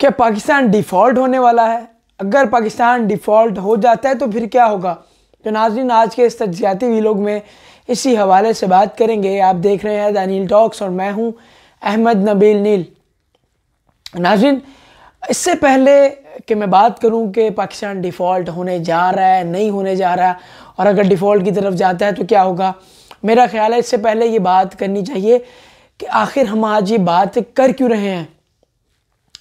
क्या पाकिस्तान डिफ़ॉल्ट होने वाला है? अगर पाकिस्तान डिफ़ॉल्ट हो जाता है तो फिर क्या होगा? तो नाज़रीन, आज के इस तज्ज़ियाती वीलॉग में इसी हवाले से बात करेंगे। आप देख रहे हैं द नील टॉक्स और मैं हूं अहमद नबील नील। नाज़रीन, इससे पहले कि मैं बात करूं कि पाकिस्तान डिफ़ॉल्ट होने जा रहा है, नहीं होने जा रहा, और अगर डिफ़ॉल्ट की तरफ जाता है तो क्या होगा, मेरा ख्याल है इससे पहले ये बात करनी चाहिए कि आखिर हम आज ये बात कर क्यों रहे हैं।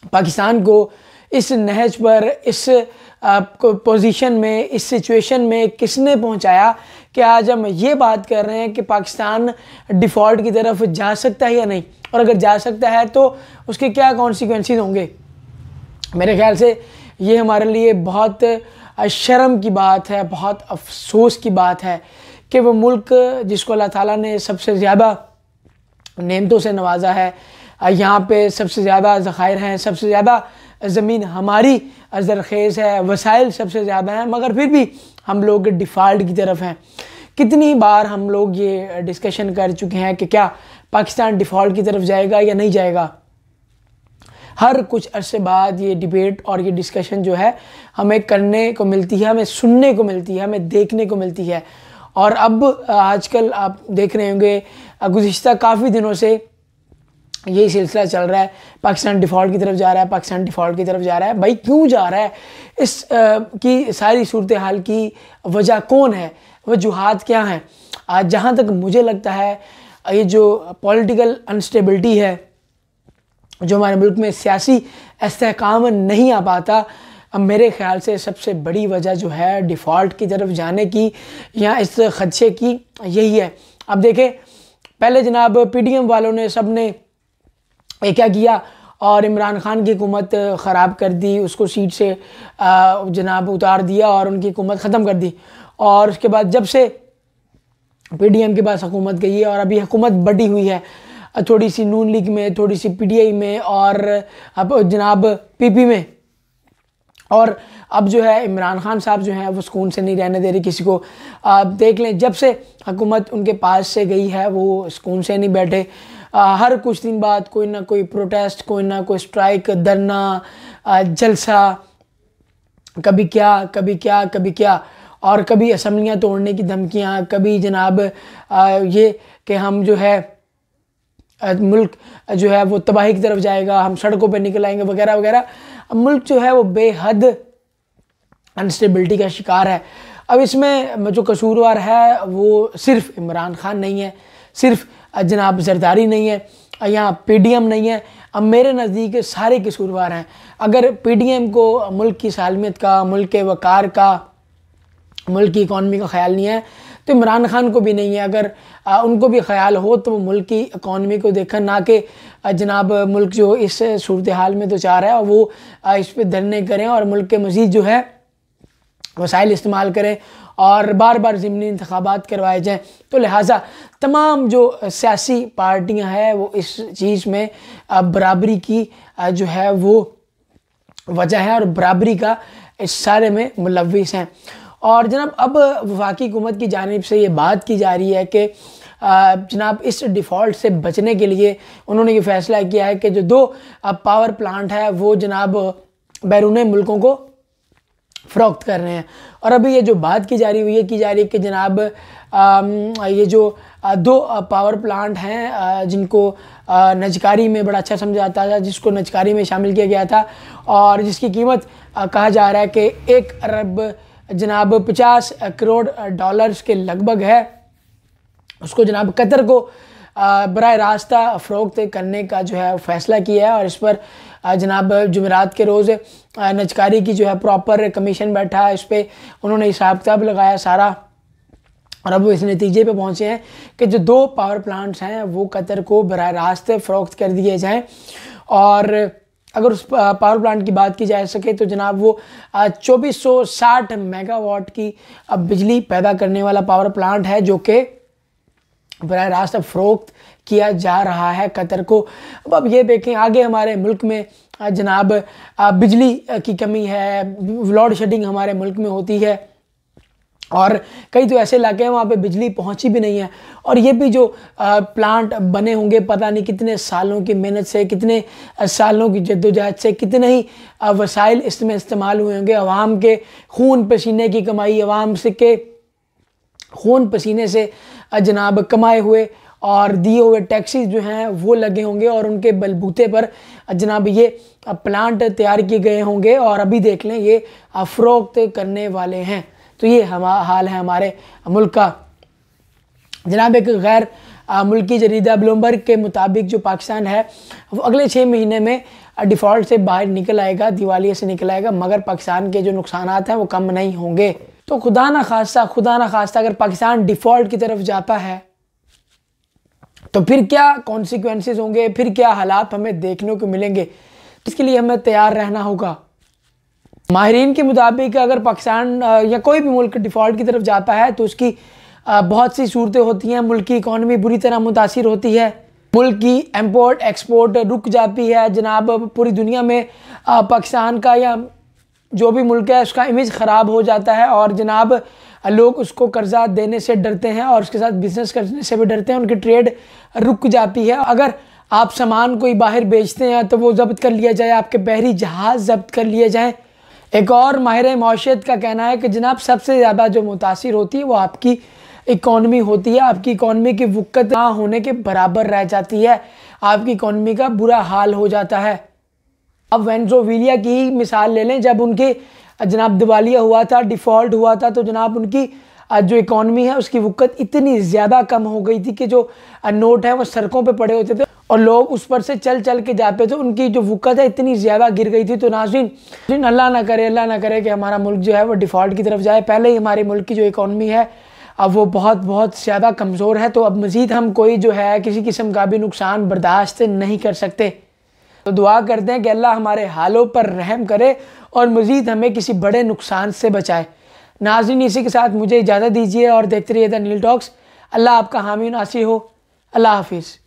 पाकिस्तान को इस नहज पर, इस पोजीशन में, इस सिचुएशन में किसने पहुंचाया कि आज हम ये बात कर रहे हैं कि पाकिस्तान डिफ़ॉल्ट की तरफ जा सकता है या नहीं, और अगर जा सकता है तो उसके क्या कॉन्सिक्वेंसेस होंगे। मेरे ख्याल से ये हमारे लिए बहुत शर्म की बात है, बहुत अफसोस की बात है कि वो मुल्क जिसको अल्लाह ताला ने सबसे ज़्यादा नेमतों से नवाजा है, यहाँ पे सबसे ज़्यादा ज़खायर हैं, सबसे ज़्यादा ज़मीन हमारी ज़रख़ेज़ है, वसाइल सबसे ज़्यादा हैं, मगर फिर भी हम लोग डिफ़ॉल्ट की तरफ हैं। कितनी बार हम लोग ये डिस्कशन कर चुके हैं कि क्या पाकिस्तान डिफ़ॉल्ट की तरफ जाएगा या नहीं जाएगा। हर कुछ अरसे बाद ये डिबेट और ये डिस्कशन जो है हमें करने को मिलती है, हमें सुनने को मिलती है, हमें देखने को मिलती है। और अब आजकल आप देख रहे होंगे गुज़िश्ता काफ़ी दिनों से यही सिलसिला चल रहा है, पाकिस्तान डिफ़ॉल्ट की तरफ जा रहा है, पाकिस्तान डिफ़ॉल्ट की तरफ जा रहा है। भाई क्यों जा रहा है? इस की सारी सूरत हाल की वजह कौन है, वजूहात क्या हैं? आज जहाँ तक मुझे लगता है ये जो पॉलिटिकल अनस्टेबिलिटी है, जो हमारे मुल्क में सियासी इस्तेहकाम नहीं आ पाता, अब मेरे ख्याल से सबसे बड़ी वजह जो है डिफ़ॉल्ट की तरफ जाने की या इस खदशे की यही है। अब देखें, पहले जनाब PDM वालों ने सब ने क्या किया और इमरान खान की हुकूमत ख़राब कर दी, उसको सीट से जनाब उतार दिया और उनकी हुकूमत ख़त्म कर दी। और उसके बाद जब से PDM के पास हुकूमत गई है और अभी हुकूमत बढ़ी हुई है, थोड़ी सी नून लीग में, थोड़ी सी PTI में और अब जनाब PP में, और अब जो है इमरान खान साहब जो हैं वो सुकून से नहीं रहने दे रहे किसी को। आप देख लें, जब से हुकूमत उनके पास से गई है वो सुकून से नहीं बैठे। हर कुछ दिन बाद कोई ना कोई प्रोटेस्ट, कोई ना कोई स्ट्राइक, धरना, जलसा, कभी क्या कभी क्या कभी क्या, और कभी असम्बलियाँ तोड़ने की धमकियाँ, कभी जनाब ये कि हम जो है मुल्क जो है वो तबाही की तरफ जाएगा, हम सड़कों पे निकल आएंगे वगैरह वगैरह। अब मुल्क जो है वो बेहद अनस्टेबिलिटी का शिकार है। अब इसमें जो कसूरवार है वो सिर्फ इमरान खान नहीं है, सिर्फ जनाब जरदारी नहीं है, यहाँ PDM नहीं है। अब मेरे नज़दीक सारे कसूरवार हैं। अगर PDM को मुल्क की सालमियत का, मुल्क के वक़ार का, मुल्क की इकॉनमी का ख्याल नहीं है तो इमरान खान को भी नहीं है। अगर उनको भी ख्याल हो तो वो मुल्क की इकॉनमी को देखें, ना कि जनाब मुल्क जो इस सूरत हाल में तो चाह रहा है और वो इस पर धरने करें और मुल्क के मज़ीद जो है वसाइल इस्तेमाल करें और बार बार ज़िमनी इंतखाबात करवाए जाएँ। तो लिहाजा तमाम जो सियासी पार्टियां हैं वो इस चीज़ में बराबरी की जो है वो वजह है और बराबरी का इस सारे में मुलव्विस हैं। और जनाब अब वफाकी हुकूमत की जानिब से ये बात की जा रही है कि जनाब इस डिफ़ॉल्ट से बचने के लिए उन्होंने ये फ़ैसला किया है कि जो 2 पावर प्लांट है वो जनाब बैरून मुल्कों को फ़रोख्त कर रहे हैं। और अभी ये जो बात की जा रही है कि जनाब ये जो 2 पावर प्लांट हैं जिनको नजकारी में बड़ा अच्छा समझा जाता था, जिसको नजकारी में शामिल किया गया था और जिसकी कीमत कहा जा रहा है कि 1 अरब जनाब 50 करोड़ डॉलर्स के लगभग है, उसको जनाब कतर को बराह रास्ता फ़रोख्त करने का जो है फ़ैसला किया है। और इस पर जनाब जुमेरात के रोज़ नजकारी की जो है प्रॉपर कमीशन बैठा है, इस पर उन्होंने हिसाब किताब लगाया सारा, और अब वो इस नतीजे पे पहुँचे हैं कि जो 2 पावर प्लांट्स हैं वो कतर को बराह रास्त फ़रोख्त कर दिए जाएँ। और अगर उस पावर प्लांट की बात की जा सके तो जनाब वो 2460 मेगावाट की बिजली पैदा करने वाला पावर प्लांट है, जो कि बराह रास्त फ़रोख्त किया जा रहा है कतर को। अब ये देखें, आगे हमारे मुल्क में जनाब बिजली की कमी है, लोड शेडिंग हमारे मुल्क में होती है, और कई तो ऐसे इलाके हैं वहाँ पे बिजली पहुँची भी नहीं है। और ये भी जो प्लांट बने होंगे पता नहीं कितने सालों की मेहनत से, कितने सालों की जद्दोजहद से, कितने ही वसाइल इसमें इस्तेमाल हुए होंगे। अवाम के खून पसीने की कमाई, अवाम से के खून पसीने से जनाब कमाए हुए और दिए हुए टैक्सीज जो हैं वो लगे होंगे और उनके बलबूते पर जनाब ये प्लांट तैयार किए गए होंगे और अभी देख लें ये फ़रोख्त करने वाले हैं। तो ये हाल है हमारे मुल्क का। जनाब एक गैर मुल्की जरीदा ब्लूमबर्ग के मुताबिक जो पाकिस्तान है वो अगले 6 महीने में डिफ़ॉल्ट से बाहर निकल आएगा, दिवालिया से निकल आएगा, मगर पाकिस्तान के जो नुकसानात हैं वो कम नहीं होंगे। तो खुदा ना खास्ता अगर पाकिस्तान डिफ़ॉल्ट की तरफ जाता है तो फिर क्या कॉन्सिक्वेंसेस होंगे, फिर क्या हालात हमें देखने को मिलेंगे, इसके लिए हमें तैयार रहना होगा। माहिरीन के मुताबिक अगर पाकिस्तान या कोई भी मुल्क डिफ़ॉल्ट की तरफ जाता है तो उसकी बहुत सी सूरतें होती हैं। मुल्क की इकॉनमी बुरी तरह मुतासिर होती है, मुल्क की इंपोर्ट एक्सपोर्ट रुक जाती है। जनाब पूरी दुनिया में पाकिस्तान का या जो भी मुल्क है उसका इमेज ख़राब हो जाता है और जनाब लोग उसको कर्जा देने से डरते हैं और उसके साथ बिज़नेस करने से भी डरते हैं, उनकी ट्रेड रुक जाती है। अगर आप सामान कोई बाहर बेचते हैं तो वो ज़ब्त कर लिया जाए, आपके बहरी जहाज़ ज़ब्त कर लिए जाएँ। एक और माहिर मौशियत का कहना है कि जनाब सबसे ज़्यादा जो मुतासिर होती है वो आपकी इकॉनमी होती है। आपकी इकॉनमी की वक़्त ना होने के बराबर रह जाती है, आपकी इकॉनमी का बुरा हाल हो जाता है। अब वेनेज़ुएला की मिसाल ले लें, जब उनके जनाब दिवालिया हुआ था, डिफ़ॉल्ट हुआ था, तो जनाब उनकी जो इकॉनमी है उसकी वक़्त इतनी ज़्यादा कम हो गई थी कि जो नोट है वो सड़कों पे पड़े होते थे और लोग उस पर से चल चल के जाते थे, उनकी जो वक़्त है इतनी ज़्यादा गिर गई थी। तो नाज़रीन अल्लाह ना करे कि हमारा मुल्क जो है वो डिफ़ॉल्ट की तरफ जाए। पहले ही हमारे मुल्क की जो इकॉनमी है अब वो बहुत ज़्यादा कमज़ोर है, तो अब मज़ीद हम कोई जो है किसी किस्म का भी नुकसान बर्दाश्त नहीं कर सकते। तो दुआ करते हैं कि अल्लाह हमारे हालों पर रहम करे और मज़ीद हमें किसी बड़े नुकसान से बचाए। नाज़रीन इसी के साथ मुझे इजाज़त दीजिए और देखते रहिए द नील टॉक्स। अल्लाह आपका हामी नासिर हो। अल्लाह हाफिज़।